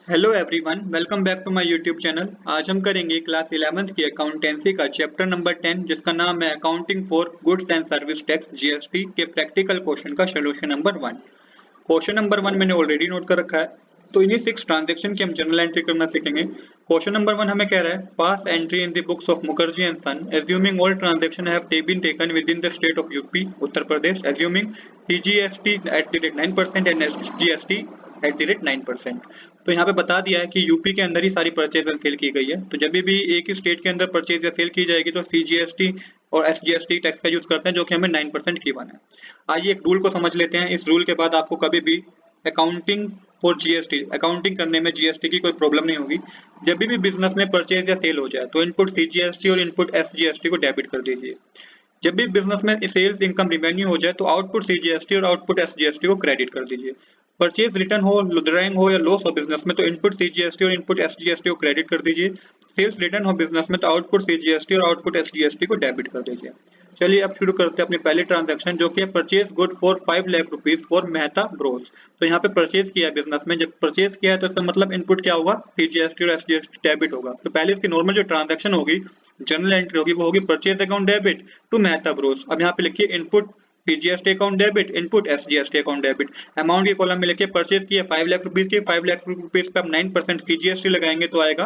Hello everyone, welcome back to my YouTube channel. आज हम करेंगे क्लास 11th की अकाउंटेंसी का चैप्टर नंबर 10 जिसका नाम है accounting for goods and service tax GST के प्रैक्टिकल क्वेश्चन का सोल्यूशन नंबर 1। क्वेश्चन नंबर 1 मैंने ऑलरेडी नोट कर रखा है, तो इन्हीं 6 ट्रांजैक्शन की हम जनरल एंट्री करना सीखेंगे। क्वेश्चन नंबर 1 हमें कह रहा है pass entry in the books of Mukherjee and son assuming all transaction have been taken within the state of UP Uttar Pradesh assuming CGST at the rate 9% and SGST at the rate 9%। तो यहाँ पे बता दिया है कि यूपी के अंदर ही सारी परचेज एंड सेल की गई है, तो जब भी एक ही स्टेट के अंदर परचेज या सेल की जाएगी तो सीजीएसटी और एसजीएसटी टैक्स का यूज करते हैं, जो कि हमें 9% की वन है। आइए एक रूल को समझ लेते हैं। इस रूल के बाद आपको कभी भी अकाउंटिंग फॉर जीएसटी अकाउंटिंग करने में जीएसटी की कोई प्रॉब्लम नहीं होगी। जब भी बिजनेस में परचेज या सेल हो जाए तो इनपुट सीजीएसटी और इनपुट एसजीएसटी को डेबिट कर दीजिए। जब भी बिजनेस में सेल्स इनकम रिवेन्यू हो जाए तो आउटपुट सीजीएसटी और आउटपुट एसजीएसटी को क्रेडिट कर दीजिए। परचेज रिटर्न हो, ड्राइंग हो या लॉस हो बिजनेस में तो इनपुट सीजीएसटी और इनपुट एसजीएसटी को क्रेडिट कर दीजिए। सेल्स रिटर्न हो बिजनेस में तो आउटपुट सीजीएसटी और आउटपुट एसजीएसटी को डेबिट कर दीजिए। चलिए अब शुरू करते हैं अपनी पहली ट्रांजैक्शन, जो कि है purchase good for 5 lakh rupees for Mehta Bros. तो यहाँ पे परचेज किया है बिजनेस में, जब परचेज किया है तो इसका मतलब इनपुट क्या होगा, सीजीएसटी और एसजीएसटी डेबिट होगा। तो पहले इसकी नॉर्मल जो ट्रांजैक्शन होगी, जनरल एंट्री होगी, वो होगी purchase account debit to Mehta bros. अब यहाँ पे लिखिए input CGST account debit, input SGST account debit. Amount के कॉलम में लिखिए परचेज किया 5 लाख रुपीज की, 5 लाख रुपीज पे आप 9% सीजीएसटी लगाएंगे तो आएगा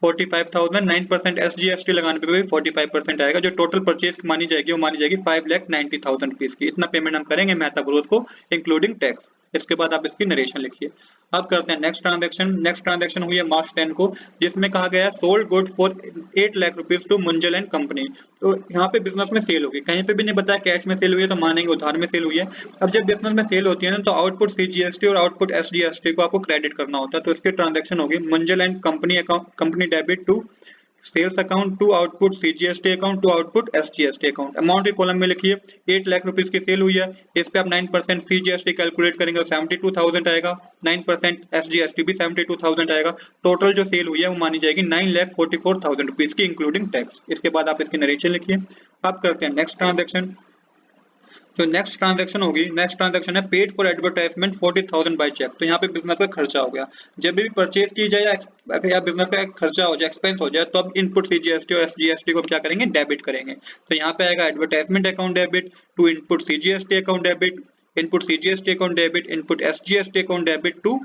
45,000, 9% एसजीएसटी लगाने पे भी 45% आएगा। जो टोटल परचेज मानी जाएगी वो मानी जाएगी 5,90,000 रुपीज की। इतना पेमेंट हम करेंगे मेहता ब्रोस को इंक्लूडिंग टैक्स। इसके बाद आप इसकी नरेशन लिखिए। अब करते हैं नेक्स्ट ट्रांजैक्शन। नेक्स्ट ट्रांजैक्शन हुई है मार्च 10 को, जिसमें कहा गया है sold good for 8 lakh rupees to Munjal and company. तो यहाँ पे बिजनेस में सेल होगी, कहीं पे भी नहीं बताया कैश में सेल हुई है तो मानेंगे उधार में सेल हुई है। अब जब बिजनेस में सेल होती है ना तो आउटपुट सीजीएसटी और आउटपुट एसजीएसटी को आपको क्रेडिट करना होता है। तो इसकी ट्रांजैक्शन होगी Munjal and company account company debit to sales account to output CGST account to output SGST account. Amount के कॉलम में लिखिए 8 लाख रुपीज की सेल हुई है, इस पे आप 9% सीजीएसटी कैलकुलेट करेंगे तो 72,000 आएगा, 9% एसजीएसटी भी 72,000 आएगा। टोटल जो सेल हुई है वो मानी जाएगी 9,44,000 रुपीज की इंक्लूडिंग टैक्स। इसके बाद आप इसकी नरेशन लिखिए। अब करते हैं नेक्स्ट ट्रांजेक्शन। जो नेक्स्ट ट्रांजैक्शन होगी, नेक्स्ट ट्रांजैक्शन है paid for advertisement 40,000 by cheque. तो यहाँ पे बिजनेस का खर्चा हो गया। जब भी परचेज की जाए या बिजनेस का खर्चा हो जाए, एक्सपेंस हो जाए, तो अब इनपुट सीजीएसटी और एसजीएसटी को क्या करेंगे, डेबिट करेंगे। तो यहाँ पे आएगा advertisement account debit to input CGST account debit, input CGST account debit, input SGST account debit to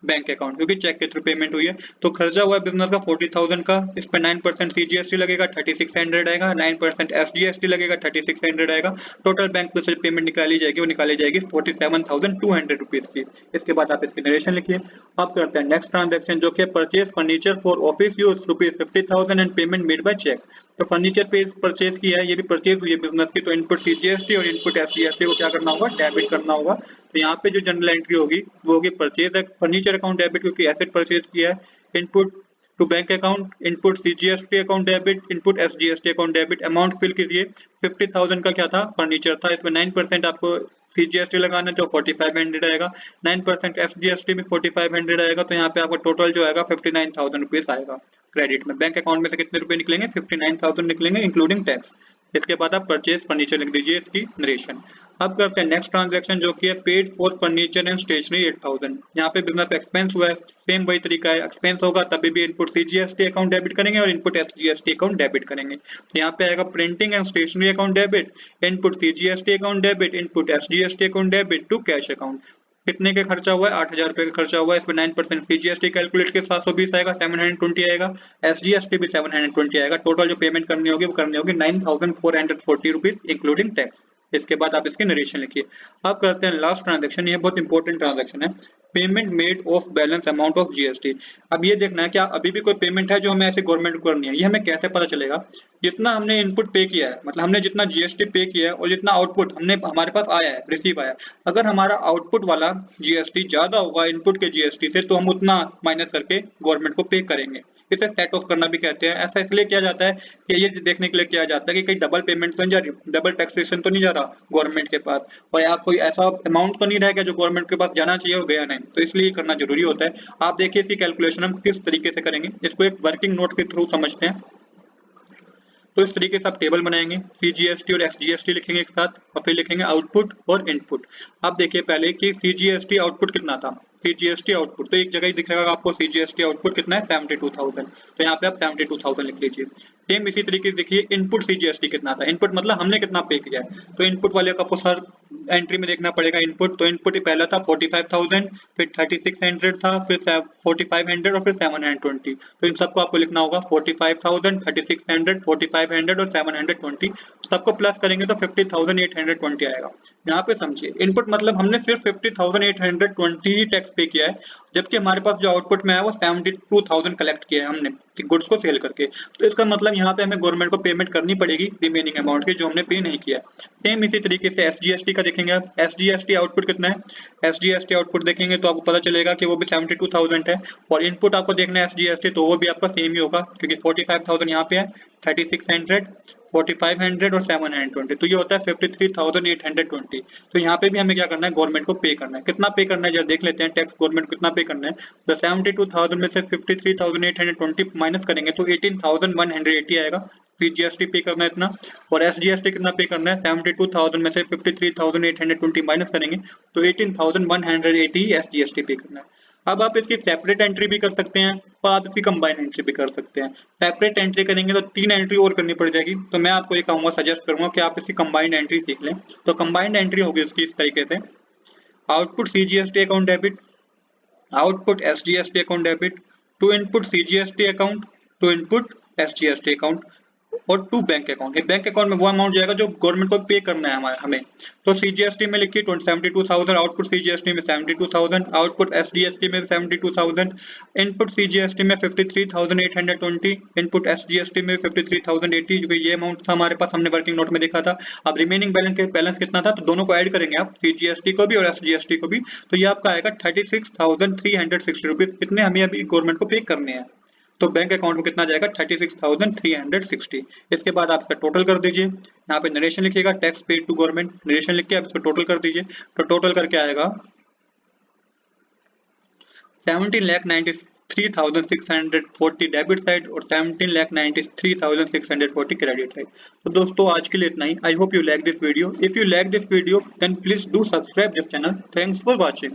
bank account, क्योंकि चेक के थ्रू पेमेंट हुई है। तो खर्चा हुआ है बिजनेस का 40,000 का, इस पर 9% सीजीएसटी लगेगा 3600 आएगा, 9% एसजीएसटी लगेगा 3600 आएगा। टोटल बैंक में से पेमेंट निकाली जाएगी वो निकाली जाएगी 47,200 रुपीज की। इसके बाद आप इसकी नरेशन लिखिए। अब करते हैं नेक्स्ट ट्रांजेक्शन, जो कि purchase furniture for office use ₹50,000 and payment made by cheque. तो फर्नीचर पे परचेज किया है, ये भी परचेज हुई है बिजनेस की, तो इनपुट सीजीएसटी और इनपुट एसजीएसटी को क्या करना होगा, डेबिट करना होगा। तो यहाँ पे जो जनरल एंट्री होगी वो होगी परचेज फर्नीचर अकाउंट डेबिट, क्योंकि एसेट परचेज किया है। Input to bank account, input CGST account debit, input SGST account debit. Amount fill कीजिए। 50,000 का क्या था, फर्नीचर था, इसमें 9% आपको सीजीएसटी लगाना है तो 4500 आएगा, 9% एसजीएसटी भी 4500 आएगा। तो यहाँ पे आपका टोटल जो आएगा 59,000 रुपीज आएगा क्रेडिट में। बैंक अकाउंट में से कितने रुपए निकलेंगे, 59,000 निकलेंगे इंक्लूडिंग टैक्स। इसके बाद आप परचेज फर्नीचर लिख दीजिए इसकी नरेशन। अब करते हैं नेक्स्ट ट्रांजैक्शन, जो कि है paid for furniture and stationery 8,000। यहाँ पे बिजनेस एक्सपेंस हुआ है, सेम वही तरीका है। एक्सपेंस होगा तभी भी इनपुट सीजीएसटी अकाउंट डेबिट करेंगे और इनपुट एसजीएसटी अकाउंट डेबिट करेंगे। तो यहाँ पे आएगा printing and stationery account debit, input CGST account debit, input SGST account debit to cash account. कितने का खर्चा हुआ है, 8,000 रुपए का खर्चा हुआ है। इसमें 9% सीजीएसटी कैलकुलेट के 720 आएगा, 720 आएगा, एसजीएसटी भी 720 आएगा। टोटल जो पेमेंट करनी होगी वो करनी होगी 9,440 रुपीज इंक्लूडिंग टैक्स। इसके बाद आप इसकी नरेशन लिखिए। अब करते हैं लास्ट ट्रांजैक्शन, ये बहुत इंपॉर्टेंट ट्रांजैक्शन है, payment made of balance amount of GST. अब ये देखना है क्या अभी भी कोई पेमेंट है जो हमें ऐसे गवर्नमेंट को करनी है। ये हमें कैसे पता चलेगा, जितना हमने इनपुट पे किया है, मतलब हमने जितना जीएसटी पे किया है और जितना आउटपुट हमने हमारे पास आया है, रिसीव आया है, अगर हमारा आउटपुट वाला जीएसटी ज्यादा होगा इनपुट के जीएसटी से तो हम उतना माइनस करके गवर्नमेंट को पे करेंगे। इसे सेट ऑफ करना भी कहते हैं। ऐसा इसलिए किया जाता है कि ये देखने के लिए किया जाता है कि कहीं डबल पेमेंट तो नहीं जा रही, डबल टैक्सेशन तो नहीं जा रहा गवर्नमेंट के पास, और या कोई ऐसा अमाउंट तो नहीं रह गया जो गवर्नमेंट के पास जाना चाहिए और गया नहीं। तो इसलिए करना जरूरी होता है। आप देखिए इसकी कैलकुलेशन हम किस तरीके से करेंगे, इसको एक वर्किंग नोट के थ्रू समझते हैं। तो इस तरीके से आप टेबल बनाएंगे, CGST और SGST लिखेंगे एक साथ और फिर लिखेंगे आउटपुट और इनपुट। अब देखिए पहले कि CGST आउटपुट कितना था, CGST आउटपुट तो एक जगह ही दिख रहा है आपको, CGST आउटपुट कितना है 72,000, तो यहाँ पे आप 72,000 लिख लीजिए। सेम इसी तरीके से देखिए इनपुट CGST कितना था, इनपुट मतलब हमने कितना पे किया है, तो इनपुट वाले का आपको सर एंट्री में देखना पड़ेगा इनपुट। तो इनपुट पहला था 45,000, फिर 3600 था, फिर 4500 और फिर 720। तो इन सबको आपको लिखना होगा 45,000, 3600, 4500 और 720, सबको प्लस करेंगे तो 50,820 आएगा। यहाँ पे समझिए इनपुट मतलब हमने सिर्फ 50,820 ही टैक्स पे किया है, जबकि हमारे पास जो आउटपुट में है वो 72,000 कलेक्ट किया है हमने गुड्स को सेल करके। तो इसका मतलब यहाँ पे हमें गवर्नमेंट को पेमेंट करनी पड़ेगी रिमेनिंग अमाउंट की जो हमने पे नहीं किया। सेम इसी तरीके से SGST का देखेंगे आप, SGST आउटपुट कितना है, SGST आउटपुट देखेंगे तो आपको पता चलेगा कि वो भी 72,000 है, और इनपुट आपको देखना है SGST तो वो भी आपका सेम ही होगा, क्योंकि 45,000 यहाँ पे है, 3600, 4500 और 720, तो ये होता है 53,820। तो यहाँ पे भी हमें क्या करना है, गवर्नमेंट को पे करना है। कितना पे करना है जरा देख लेते हैं, टैक्स गवर्नमेंट को कितना पे करना है। तो 72,000 में से 53,820 माइनस करेंगे तो 18,180 आएगा, GST पे करना है इतना। और SGST कितना पे करना है, 72,000 में से 53,820 माइनस करेंगे तो 18,180 SGST पे करना है। अब आप इसकी सेपरेट एंट्री भी कर सकते हैं और आप इसकी कंबाइंड एंट्री भी कर सकते हैं। सेपरेट एंट्री करेंगे तो 3 एंट्री और करनी पड़ जाएगी, तो मैं आपको ये कहूंगा, सजेस्ट करूंगा कि आप इसकी कंबाइंड एंट्री सीख लें। तो कंबाइंड एंट्री होगी इसकी इस तरीके से, output CGST account debit, output SGST account debit, to input CGST account, to input SGST account, और टू बैंक अकाउंट। ये बैंक अकाउंट में वो अमाउंट जाएगा जो गवर्नमेंट को पे करना है हमें। तो CGST में लिखिए 72,000, आउटपुट CGST में 72,000, आउटपुट SGST में 72,000, इनपुट CGST में 53,820, इनपुट SGST में 53,080, जो ये अमाउंट था हमारे पास, हमने वर्किंग नोट में देखा था। अब रिमेनिंग बैलेंस कितना था, तो दोनों को ऐड करेंगे आप, CGST को भी और SGST को भी, तो ये आपका आएगा 36,360 रुपीज। कितने हमें अभी गवर्नमेंट को पे करने हैं, तो बैंक अकाउंट में कितना जाएगा 36,360। इसके बाद आप इसका टोटल कर दीजिए, यहाँ पे नरेशन लिखिएगा, tax paid to government, narration लिख के आप इसको टोटल कर दीजिए। तो टोटल करके आएगा 17,93,640 डेबिट साइड और 17,93,640 क्रेडिट साइड। तो दोस्तों आज के लिए इतना ही। I hope you like this video. If you like this video then please do subscribe this channel. Thanks for watching.